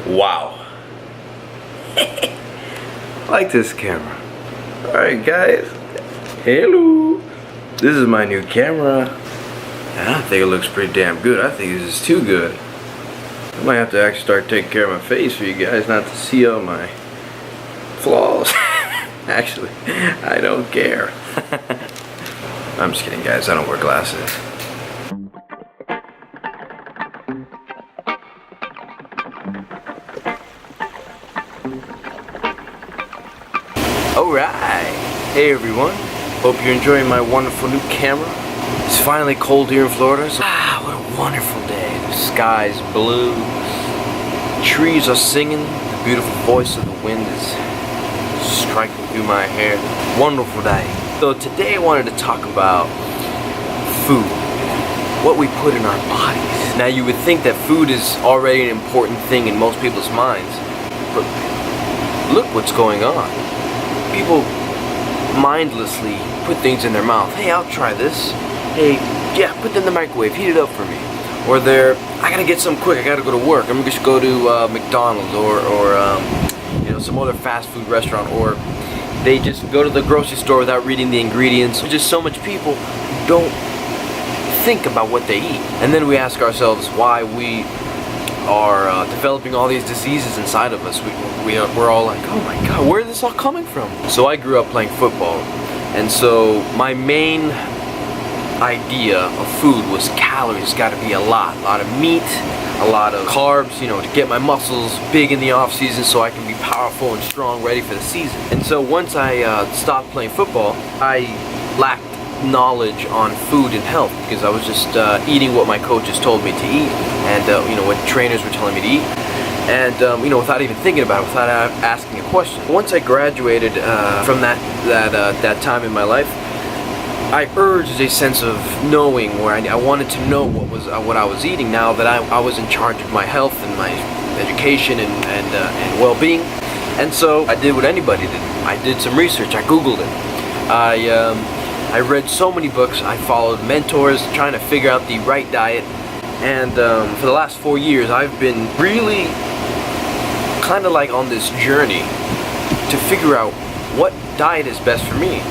Wow. Like this camera. Alright guys, hello. This is my new camera. And I think it looks pretty damn good. I think this is too good. I might have to actually start taking care of my face for you guys not to see all my flaws. Actually, I don't care. I'm just kidding guys, I don't wear glasses. Alright, hey everyone, hope you're enjoying my wonderful new camera. It's finally cold here in Florida, so what a wonderful day. The sky's blue, trees are singing, the beautiful voice of the wind is striking through my hair. Wonderful day. So today I wanted to talk about food, what we put in our bodies. Now you would think that food is already an important thing in most people's minds, but look what's going on. People mindlessly put things in their mouth. Hey, I'll try this. Hey, yeah, put it in the microwave, heat it up for me. Or I gotta get some quick, I gotta go to work. I'm just go to McDonald's or you know, some other fast food restaurant, or they just go to the grocery store without reading the ingredients. There's just so much people who don't think about what they eat. And then we ask ourselves why we are developing all these diseases inside of us. We're all like, oh my god, where is this all coming from? So I grew up playing football, and so my main idea of food was calories. Got to be a lot of meat, a lot of carbs, you know, to get my muscles big in the off season so I can be powerful and strong, ready for the season. And so once I stopped playing football, I lacked knowledge on food and health because I was just eating what my coaches told me to eat, and you know, what trainers were telling me to eat, and you know, without even thinking about it, without asking a question. Once I graduated from that time in my life, I urged a sense of knowing where I wanted to know what I was eating now that I was in charge of my health and my education and well-being. And so I did what anybody did. I did some research. I Googled it. I read so many books. I followed mentors trying to figure out the right diet. And for the last 4 years, I've been really kind of like on this journey to figure out what diet is best for me.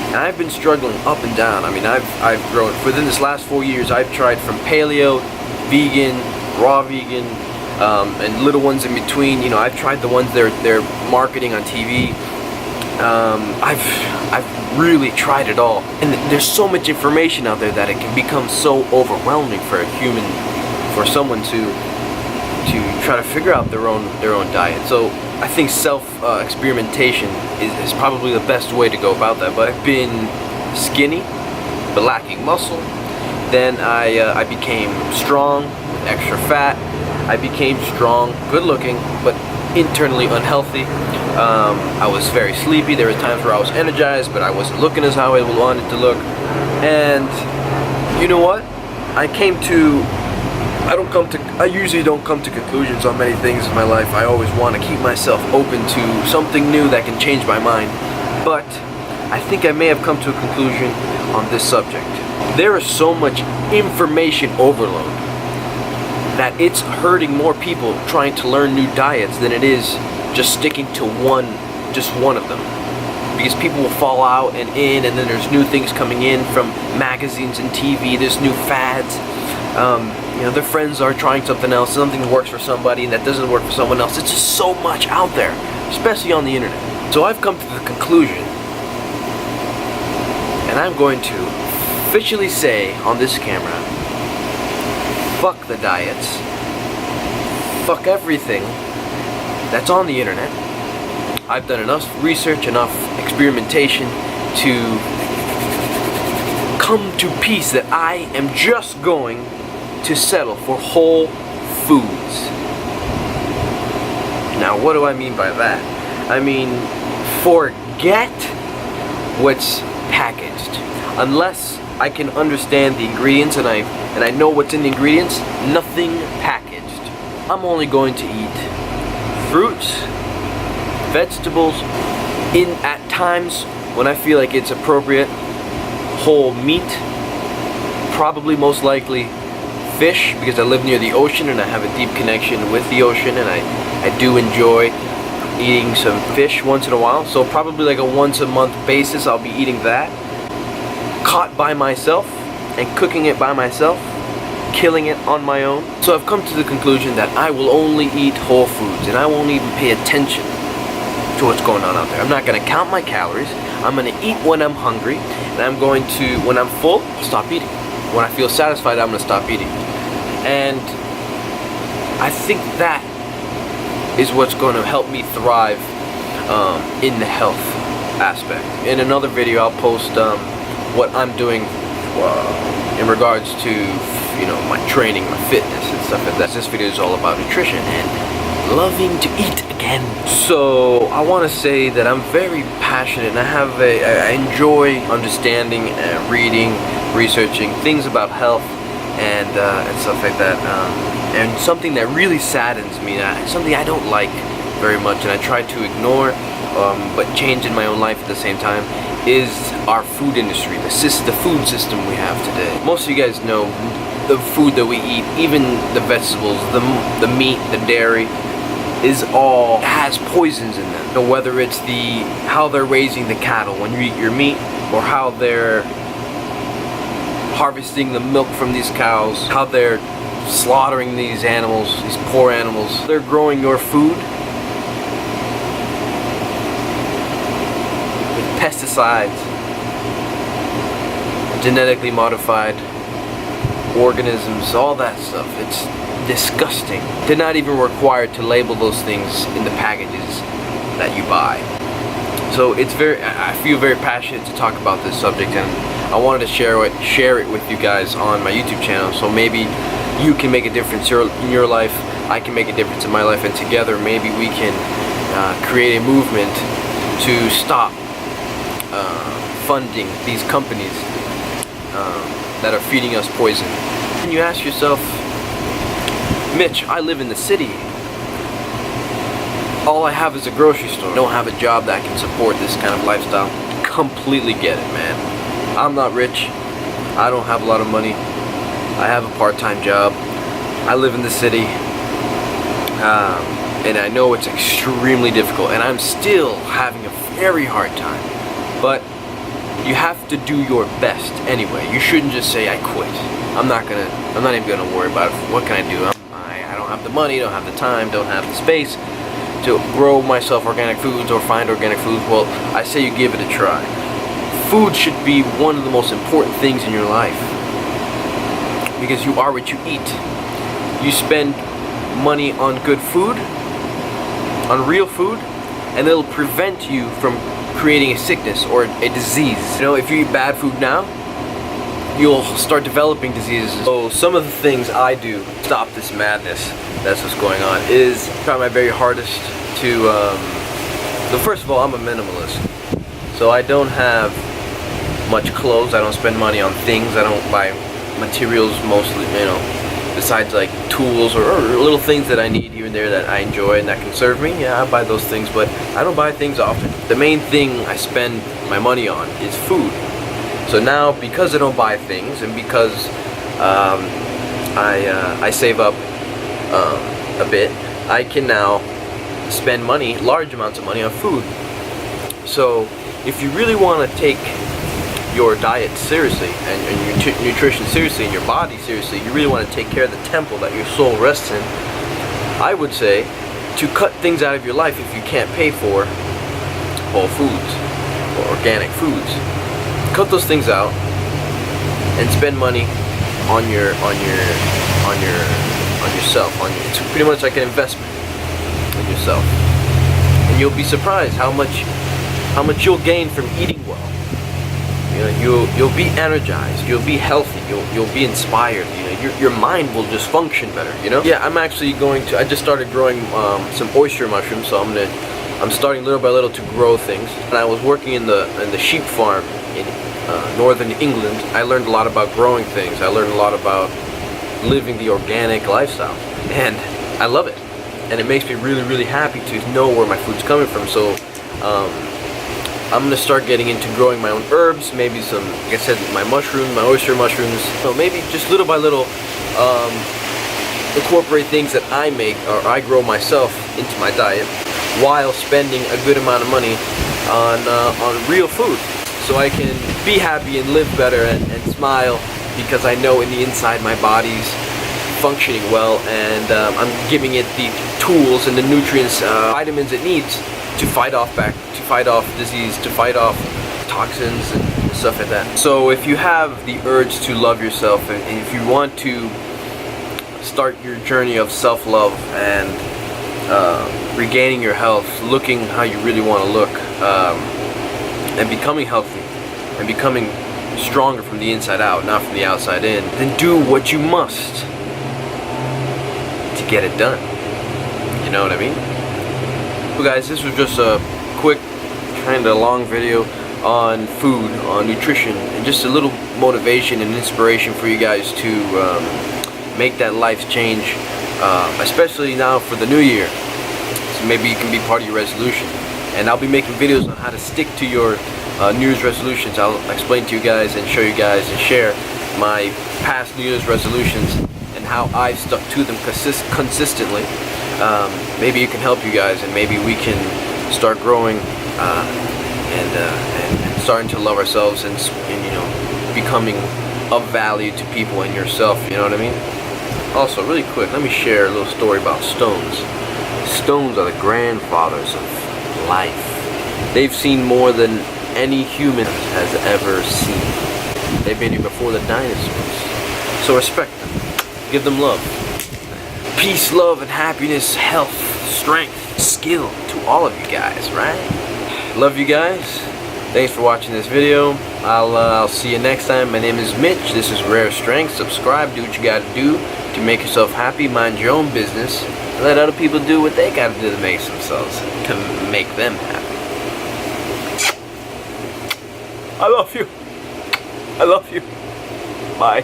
And I've been struggling up and down. I mean, I've grown. Within this last 4 years, I've tried from paleo, vegan, raw vegan, and little ones in between. You know, I've tried the ones they're marketing on TV. I've really tried it all, and there's so much information out there that it can become so overwhelming for a human, for someone to try to figure out their own diet. So I think experimentation is probably the best way to go about that. But I've been skinny but lacking muscle. Then I became strong with extra fat. I became strong, good looking, but internally unhealthy. I was very sleepy. There were times where I was energized, but I wasn't looking as how I wanted to look. And you know what? I usually don't come to conclusions on many things in my life. I always want to keep myself open to something new that can change my mind. But I think I may have come to a conclusion on this subject. There is so much information overload that it's hurting more people trying to learn new diets than it is just sticking to just one of them. Because people will fall out and then there's new things coming in from magazines and TV, there's new fads. You know, their friends are trying something else, something that works for somebody and that doesn't work for someone else. It's just so much out there, especially on the internet. So I've come to the conclusion, and I'm going to officially say on this camera, fuck the diets, fuck everything that's on the internet. I've done enough research, enough experimentation to come to peace that I am just going to settle for whole foods. Now, what do I mean by that? I mean, forget what's packaged. Unless I can understand the ingredients and I know what's in the ingredients, nothing packaged. I'm only going to eat fruits, vegetables, at times when I feel like it's appropriate, whole meat, probably most likely fish because I live near the ocean and I have a deep connection with the ocean, and I do enjoy eating some fish once in a while. So probably like a once a month basis I'll be eating that, caught by myself and cooking it by myself, killing it on my own. So I've come to the conclusion that I will only eat whole foods, and I won't even pay attention to what's going on out there. I'm not going to count my calories. I'm going to eat when I'm hungry, and I'm going to, when I'm full, stop eating. When I feel satisfied, I'm going to stop eating. And I think that is what's going to help me thrive in the health aspect. In another video, I'll post what I'm doing in regards to, you know, my training, my fitness and stuff like that. This video is all about nutrition and loving to eat again. So I want to say that I'm very passionate, and I enjoy understanding and reading, researching things about health and stuff like that. And something that really saddens me, something I don't like very much, and I try to ignore, but change in my own life at the same time, is our food industry, the food system we have today. Most of you guys know the food that we eat, even the vegetables, the meat, the dairy, has poisons in them. So whether it's how they're raising the cattle when you eat your meat, or how they're harvesting the milk from these cows, how they're slaughtering these animals, these poor animals. They're growing your food with pesticides, genetically modified organisms, all that stuff. It's disgusting. They're not even required to label those things in the packages that you buy. So I feel very passionate to talk about this subject, and I wanted to share it with you guys on my YouTube channel, so maybe you can make a difference in your life, I can make a difference in my life, and together maybe we can create a movement to stop funding these companies that are feeding us poison. And you ask yourself, Mitch, I live in the city. All I have is a grocery store. I don't have a job that can support this kind of lifestyle. Completely get it, man. I'm not rich. I don't have a lot of money. I have a part-time job. I live in the city. And I know it's extremely difficult, and I'm still having a very hard time. But you have to do your best anyway. You shouldn't just say I quit. I'm not even gonna worry about it. What can I do? I don't have the money, don't have the time, don't have the space to grow myself organic foods or find organic foods. Well, I say you give it a try. Food should be one of the most important things in your life, because you are what you eat. You spend money on good food, on real food, and it'll prevent you from creating a sickness or a disease. You know, if you eat bad food now, you'll start developing diseases. So some of the things I do to stop this madness that's what's going on is try my very hardest to, so first of all, I'm a minimalist. So I don't have much clothes, I don't spend money on things, I don't buy materials mostly, you know, besides like tools or little things that I need here and there that I enjoy and that can serve me. Yeah, I buy those things, but I don't buy things often. The main thing I spend my money on is food. So now, because I don't buy things, and because I save up a bit, I can now spend money, large amounts of money, on food. So if you really want to take your diet seriously and your nutrition seriously and your body seriously, you really want to take care of the temple that your soul rests in, I would say to cut things out of your life if you can't pay for whole foods or organic foods. Cut those things out and spend money on yourself. It's pretty much like an investment in yourself, and you'll be surprised how much you'll gain from eating well. You know, you'll be energized, you'll be healthy, you'll be inspired. You know, your mind will just function better. You know. Yeah, I'm actually I just started growing some oyster mushrooms, so I'm starting little by little to grow things. And I was working in the sheep farm in northern England. I learned a lot about growing things. I learned a lot about living the organic lifestyle, and I love it. And it makes me really, really happy to know where my food's coming from. So I'm gonna start getting into growing my own herbs, maybe some, like I said, my oyster mushrooms. So maybe just little by little incorporate things that I make or I grow myself into my diet while spending a good amount of money on real food, so I can be happy and live better and smile, because I know in the inside my body's functioning well, and I'm giving it the tools and the nutrients, vitamins it needs to fight off disease, to fight off toxins and stuff like that. So if you have the urge to love yourself, and if you want to start your journey of self-love and regaining your health, looking how you really want to look, and becoming healthy and becoming stronger from the inside out, not from the outside in, then do what you must to get it done. You know what I mean? Well guys, this was just a quick, kind of long video on food, on nutrition, and just a little motivation and inspiration for you guys to make that life change, especially now for the new year. So maybe you can be part of your resolution. And I'll be making videos on how to stick to your New Year's resolutions. I'll explain to you guys and show you guys and share my past New Year's resolutions and how I've stuck to them consistently. Maybe it can help you guys, and maybe we can start growing and starting to love ourselves, and you know, becoming of value to people and yourself. You know what I mean? Also, really quick, let me share a little story about stones. Stones are the grandfathers of life. They've seen more than any human has ever seen. They've been here before the dinosaurs. So respect them. Give them love. Peace, love, and happiness, health, strength, skill to all of you guys, right? Love you guys. Thanks for watching this video. I'll see you next time. My name is Mitch. This is Rare Strength. Subscribe. Do what you gotta do to make yourself happy. Mind your own business. And let other people do what they gotta do to make themselves, to make them happy. I love you. I love you.